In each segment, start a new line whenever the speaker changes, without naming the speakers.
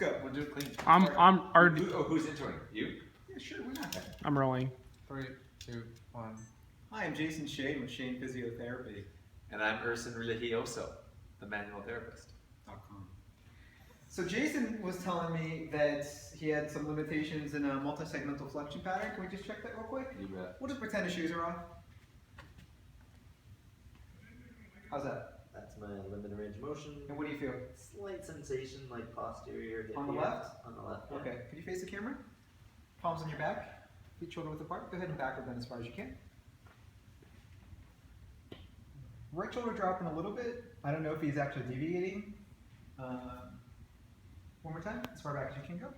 go. We'll do it clean.
I'm already.
Who's introing? You?
Yeah, sure, why not?
I'm rolling.
3, 2, 1.
Hi, I'm Jason Shane with Shane Physiotherapy.
And I'm Urson Religioso, the manual therapist.
So Jason was telling me that he had some limitations in a multi-segmental flexion pattern. Can we just check that real quick?
You bet.
We'll just pretend his shoes are off. How's that?
That's my limited range of motion.
And what do you feel?
Slight sensation like posterior hip
On the
here.
left?
On the left, yeah.
Okay, could you face the camera? Palms on your back, feet shoulder width apart. Go ahead and backward bend as far as you can. Right shoulder dropping a little bit. I don't know if he's actually deviating. One more time, as far back as you can go.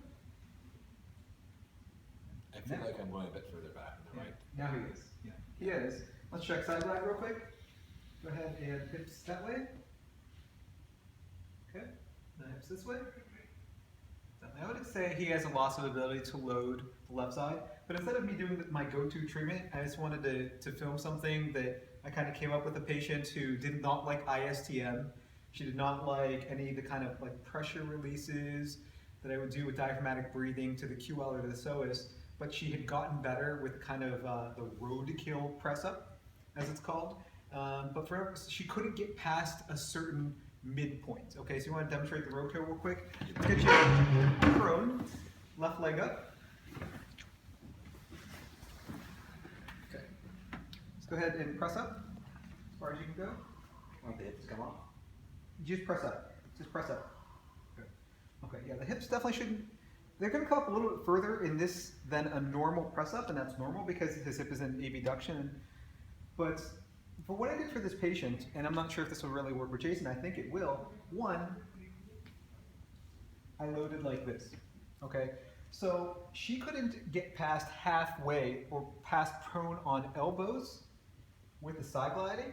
I feel like I'm going a bit further back on the right.
Now he is. Yeah, he is. Let's check side glide real quick. Go ahead and hips that way. Okay, the hips this way. I would say he has a loss of ability to load the left side, but instead of me doing my go-to treatment, I just wanted to film something that I kind of came up with a patient who did not like ISTM. She did not like any of the kind of like pressure releases that I would do with diaphragmatic breathing to the QL or to the psoas, but she had gotten better with kind of the roadkill press up, as it's called. But for her, she couldn't get past a certain midpoint. Okay, so you want to demonstrate the roadkill real quick? Get you prone, left leg up. Okay, let's go ahead and press up as far as you can go.
Want the hips to come off?
Just press up. Just press up. Good. Okay, yeah, the hips definitely shouldn't. They're going to come up a little bit further in this than a normal press up, and that's normal because his hip is in abduction. But for what I did for this patient, and I'm not sure if this will really work with Jason, I think it will. One, I loaded like this. Okay, so she couldn't get past halfway or past prone on elbows with the side gliding.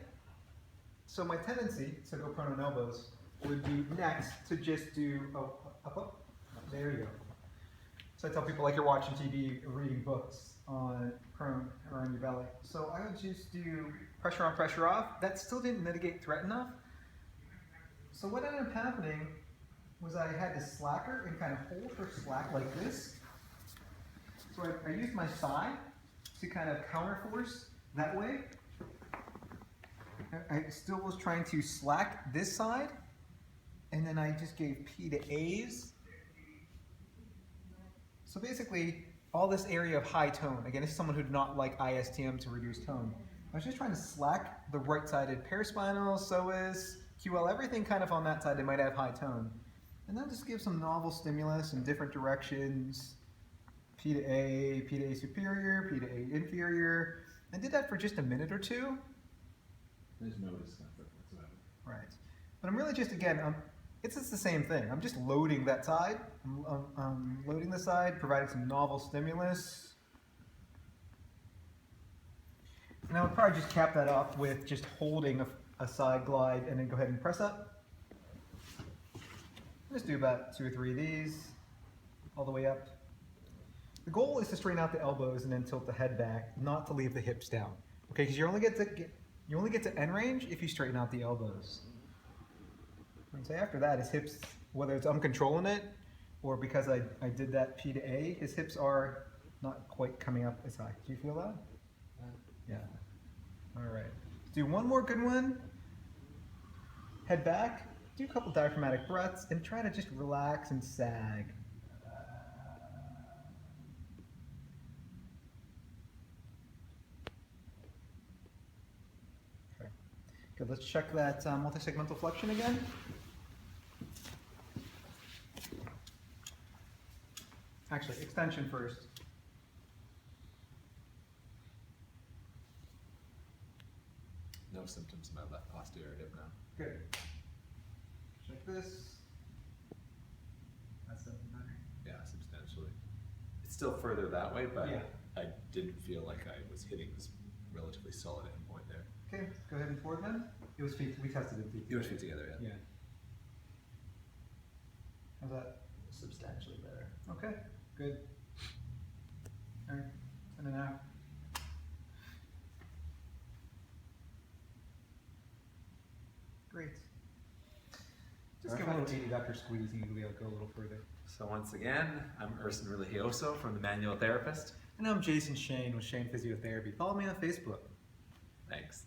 So my tendency to go prone on elbows would be next to just do up. There you go. So I tell people like you're watching TV or reading books on prone or on your belly. So I would just do pressure on, pressure off. That still didn't mitigate threat enough. So what ended up happening was I had to slack her and kind of hold her slack like this. So I used my thigh to kind of counter force that way. I still was trying to slack this side, and then I just gave P to A's. So basically, all this area of high tone, again, this is someone who did not like ISTM to reduce tone. I was just trying to slack the right-sided paraspinal, psoas, QL, everything kind of on that side, they might have high tone. And then just give some novel stimulus in different directions, P to A superior, P to A inferior. I did that for just a minute or two.
There's no discomfort whatsoever.
Right. But I'm really just, again, it's just the same thing. I'm just loading that side. I'm loading the side, providing some novel stimulus. And I would probably just cap that off with just holding a side glide and then go ahead and press up. Just do about 2 or 3 of these, all the way up. The goal is to straighten out the elbows and then tilt the head back, not to leave the hips down. Okay, because you only get to end range if you straighten out the elbows. And so after that, his hips, whether it's I'm controlling it or because I did that P to A, his hips are not quite coming up as high. Do you feel that? Yeah. All right. Do one more good one. Head back. Do a couple diaphragmatic breaths and try to just relax and sag. Okay. Good. Let's check that multi-segmental flexion again. Actually, extension first.
No symptoms in my left posterior hip now.
Good. Check this. That's something better.
Yeah, substantially. It's still further that way, but
Yeah.
I didn't feel like I was hitting this relatively solid endpoint there.
Okay, go ahead and forward bend. It was feet. We tested it feet.
You were feet together, yeah.
Yeah. How's that?
Substantially better.
Okay, good. All right, in and out. Great. Just give a little little adductor squeeze, and you'll go a little further.
So once again, I'm Urson Religioso from the Manual Therapist.
And I'm Jason Shane with Shane Physiotherapy. Follow me on Facebook.
Thanks.